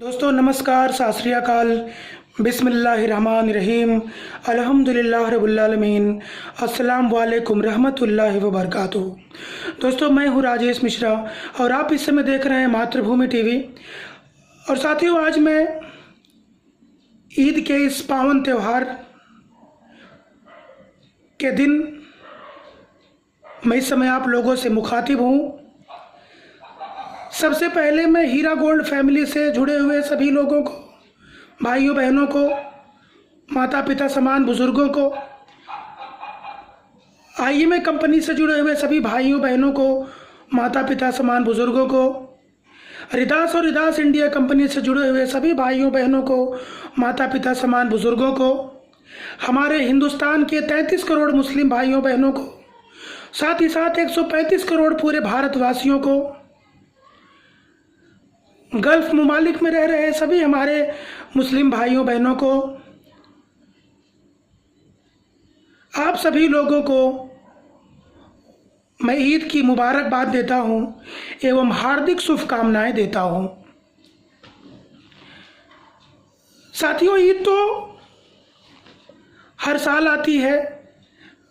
दोस्तों नमस्कार, सत श्री अकाल, बिस्मिल्लाहिर्रहमानिर्रहीम, अल्हम्दुलिल्लाह रब्बिल आलमीन, अस्सलाम वालेकुम रहमतुल्लाहि व बरकातुहू। दोस्तों मैं हूँ राजेश मिश्रा और आप इस समय देख रहे हैं मातृभूमि टीवी। और साथियों, आज मैं ईद के इस पावन त्यौहार के दिन मैं इस समय आप लोगों से मुखातिब हूँ। सबसे पहले मैं हीरा गोल्ड फैमिली से जुड़े हुए सभी लोगों को, भाइयों बहनों को, माता पिता समान बुजुर्गों को, IMA कंपनी से जुड़े हुए सभी भाइयों बहनों को, माता पिता समान बुजुर्गों को, रिदास और रिदास इंडिया कंपनी से जुड़े हुए सभी भाइयों बहनों को, माता पिता समान बुजुर्गों को, हमारे हिंदुस्तान के 33 करोड़ मुस्लिम भाइयों बहनों को, साथ ही साथ 135 करोड़ पूरे भारतवासियों को, गल्फ मुमालिक में रह रहे सभी हमारे मुस्लिम भाइयों बहनों को, आप सभी लोगों को मैं ईद की मुबारकबाद देता हूं एवं हार्दिक शुभकामनाएं देता हूं। साथियों, ईद तो हर साल आती है,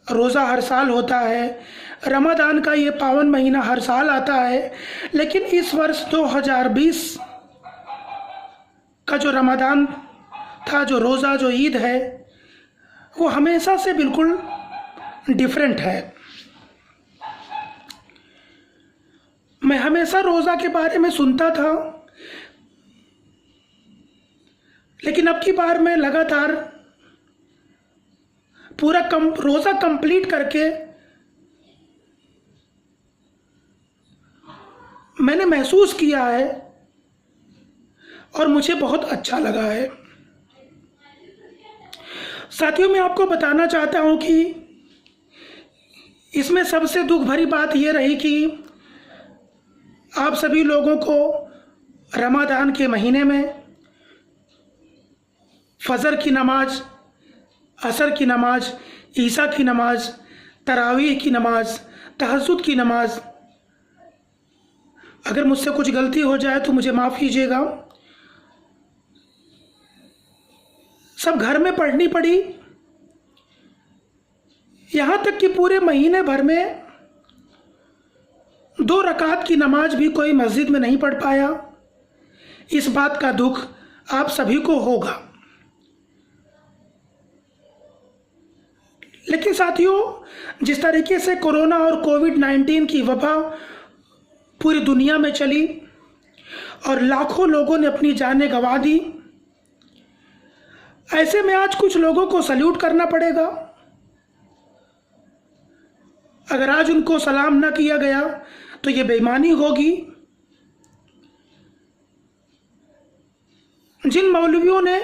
रोज़ा हर साल होता है, रमज़ान का ये पावन महीना हर साल आता है, लेकिन इस वर्ष 2020 का जो रमज़ान था, जो रोज़ा, जो ईद है, वो हमेशा से बिल्कुल डिफरेंट है। मैं हमेशा रोज़ा के बारे में सुनता था, लेकिन अब की बार मैं लगातार पूरा रोज़ा कंप्लीट करके मैंने महसूस किया है और मुझे बहुत अच्छा लगा है। साथियों, मैं आपको बताना चाहता हूं कि इसमें सबसे दुख भरी बात यह रही कि आप सभी लोगों को रमज़ान के महीने में फजर की नमाज, असर की नमाज, ईशा की नमाज, तरावीह की नमाज, तहज्जुद की नमाज, अगर मुझसे कुछ गलती हो जाए तो मुझे माफ़ कीजिएगा, सब घर में पढ़नी पड़ी। यहाँ तक कि पूरे महीने भर में 2 रकात की नमाज भी कोई मस्जिद में नहीं पढ़ पाया। इस बात का दुख आप सभी को होगा। लेकिन साथियों, जिस तरीके से कोरोना और कोविड-19 की वबा पूरी दुनिया में चली और लाखों लोगों ने अपनी जानें गंवा दी, ऐसे में आज कुछ लोगों को सल्यूट करना पड़ेगा। अगर आज उनको सलाम ना किया गया तो ये बेईमानी होगी। जिन मौलवियों ने,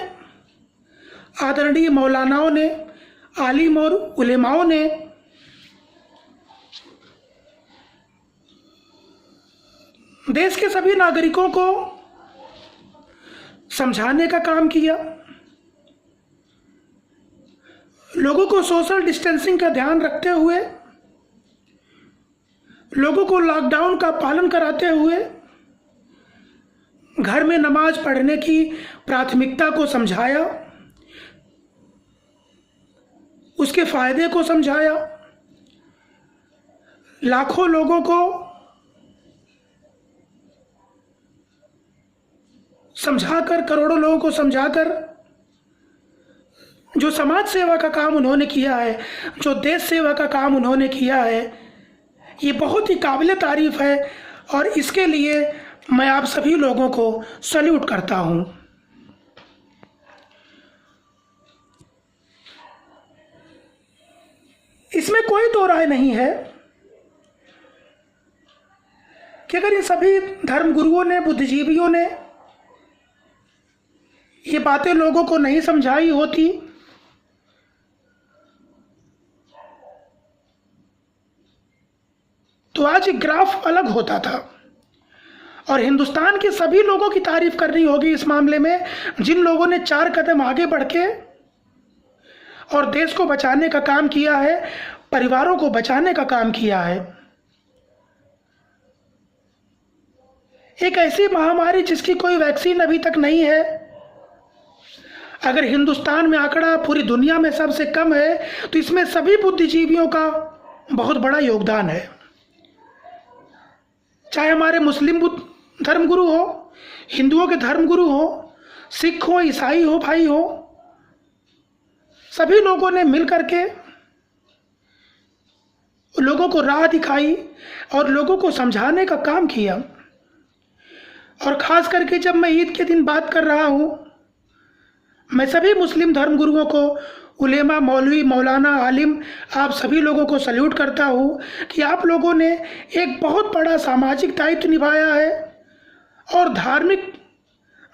आदरणीय मौलानाओं ने, आलिम और उलेमाओं ने देश के सभी नागरिकों को समझाने का काम किया, लोगों को सोशल डिस्टेंसिंग का ध्यान रखते हुए, लोगों को लॉकडाउन का पालन कराते हुए घर में नमाज पढ़ने की प्राथमिकता को समझाया, उसके फायदे को समझाया, लाखों लोगों को समझाकर, करोड़ों लोगों को समझाकर जो समाज सेवा का काम उन्होंने किया है, जो देश सेवा का काम उन्होंने किया है, ये बहुत ही काबिल तारीफ है और इसके लिए मैं आप सभी लोगों को सल्यूट करता हूं। इसमें कोई दो राय नहीं है कि अगर इन सभी धर्मगुरुओं ने, बुद्धिजीवियों ने ये बातें लोगों को नहीं समझाई होती तो आज ग्राफ अलग होता था और हिंदुस्तान के सभी लोगों की तारीफ करनी होगी इस मामले में, जिन लोगों ने 4 कदम आगे बढ़ के और देश को बचाने का काम किया है, परिवारों को बचाने का काम किया है। एक ऐसी महामारी जिसकी कोई वैक्सीन अभी तक नहीं है। अगर हिंदुस्तान में आंकड़ा पूरी दुनिया में सबसे कम है तो इसमें सभी बुद्धिजीवियों का बहुत बड़ा योगदान है। चाहे हमारे मुस्लिम धर्मगुरु हो, हिंदुओं के धर्मगुरु हो, सिख हो, ईसाई हो, भाई हो, सभी लोगों ने मिल करके लोगों को राह दिखाई और लोगों को समझाने का काम किया। और ख़ास करके जब मैं ईद के दिन बात कर रहा हूँ, मैं सभी मुस्लिम धर्मगुरुओं को, उलेमा, मौलवी, मौलाना, आलिम, आप सभी लोगों को सल्यूट करता हूँ कि आप लोगों ने एक बहुत बड़ा सामाजिक दायित्व निभाया है और धार्मिक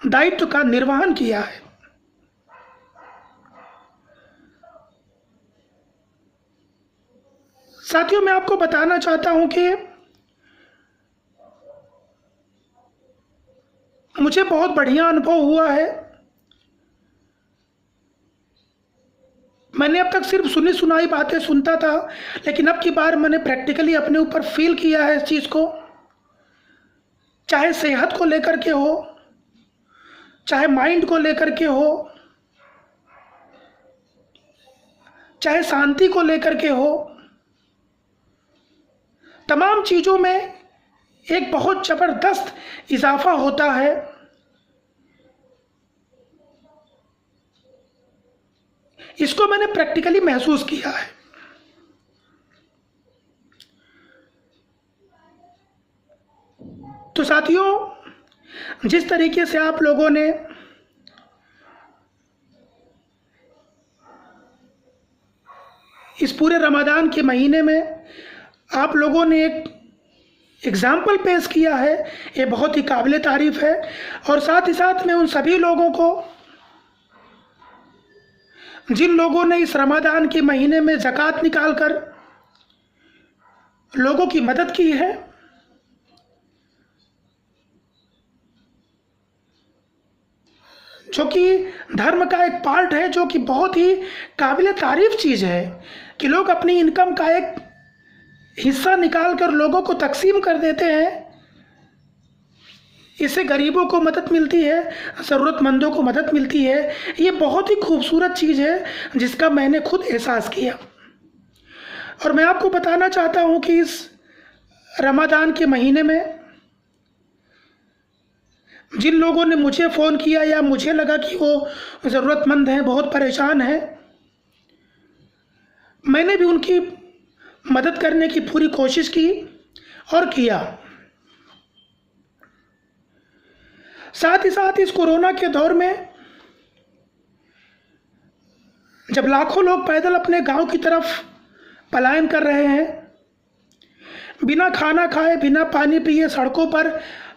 दायित्व का निर्वहन किया है। साथियों, मैं आपको बताना चाहता हूँ कि मुझे बहुत बढ़िया अनुभव हुआ है। मैंने अब तक सिर्फ सुनी सुनाई बातें सुनता था, लेकिन अब की बार मैंने प्रैक्टिकली अपने ऊपर फील किया है इस चीज़ को। चाहे सेहत को लेकर के हो, चाहे माइंड को लेकर के हो, चाहे शांति को लेकर के हो, तमाम चीज़ों में एक बहुत ज़बरदस्त इजाफा होता है। इसको मैंने प्रैक्टिकली महसूस किया है। तो साथियों, जिस तरीके से आप लोगों ने इस पूरे रमज़ान के महीने में आप लोगों ने एक एग्जाम्पल पेश किया है, ये बहुत ही काबिल तारीफ़ है। और साथ ही साथ मैं उन सभी लोगों को, जिन लोगों ने इस रमज़ान के महीने में ज़कात निकाल कर लोगों की मदद की है, जो कि धर्म का एक पार्ट है, जो कि बहुत ही काबिल तारीफ़ चीज़ है कि लोग अपनी इनकम का एक हिस्सा निकाल कर लोगों को तकसीम कर देते हैं। इससे गरीबों को मदद मिलती है, ज़रूरतमंदों को मदद मिलती है। ये बहुत ही खूबसूरत चीज़ है जिसका मैंने खुद एहसास किया। और मैं आपको बताना चाहता हूँ कि इस रमज़ान के महीने में जिन लोगों ने मुझे फ़ोन किया या मुझे लगा कि वो ज़रूरतमंद हैं, बहुत परेशान हैं, मैंने भी उनकी मदद करने की पूरी कोशिश की और किया। साथ ही साथ इस कोरोना के दौर में जब लाखों लोग पैदल अपने गांव की तरफ पलायन कर रहे हैं, बिना खाना खाए, बिना पानी पिए सड़कों पर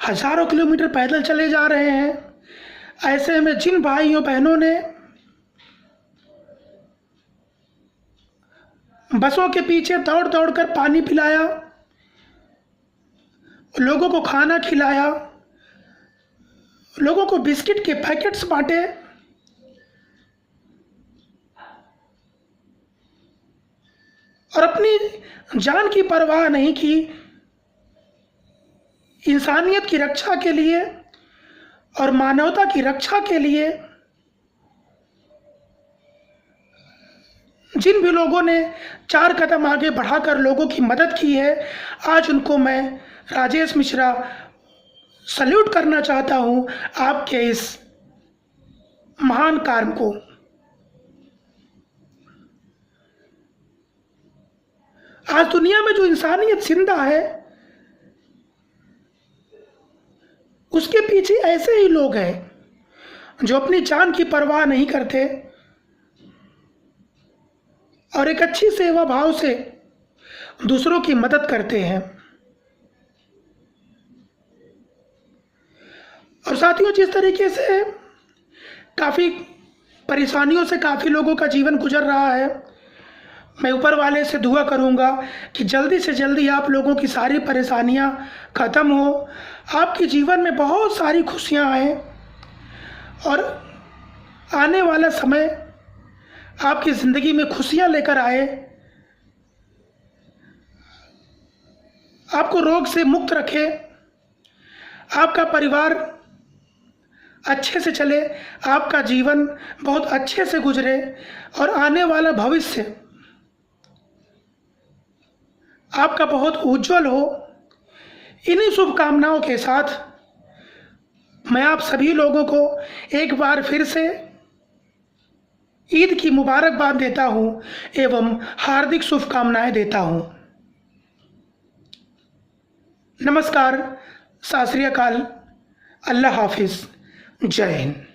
हज़ारों किलोमीटर पैदल चले जा रहे हैं, ऐसे में जिन भाइयों बहनों ने बसों के पीछे दौड़ दौड़ कर पानी पिलाया, लोगों को खाना खिलाया, लोगों को बिस्किट के पैकेट्स बांटे, और अपनी जान की परवाह नहीं की, इंसानियत की रक्षा के लिए और मानवता की रक्षा के लिए जिन भी लोगों ने 4 कदम आगे बढ़ाकर लोगों की मदद की है, आज उनको मैं राजेश मिश्रा सल्यूट करना चाहता हूं, आपके इस महान कार्य को। आज दुनिया में जो इंसानियत जिंदा है, उसके पीछे ऐसे ही लोग हैं जो अपनी जान की परवाह नहीं करते और एक अच्छी सेवा भाव से दूसरों की मदद करते हैं। और साथियों, जिस तरीके से काफ़ी परेशानियों से काफ़ी लोगों का जीवन गुजर रहा है, मैं ऊपर वाले से दुआ करूंगा कि जल्दी से जल्दी आप लोगों की सारी परेशानियां ख़त्म हो, आपके जीवन में बहुत सारी खुशियां आए और आने वाला समय आपकी ज़िंदगी में खुशियां लेकर आए, आपको रोग से मुक्त रखे, आपका परिवार अच्छे से चले, आपका जीवन बहुत अच्छे से गुजरे और आने वाला भविष्य आपका बहुत उज्जवल हो। इन्हीं शुभकामनाओं के साथ मैं आप सभी लोगों को एक बार फिर से ईद की मुबारकबाद देता हूं एवं हार्दिक शुभकामनाएं देता हूं। नमस्कार, सत श्री अकाल, अल्लाह हाफिज़, जय हिंद।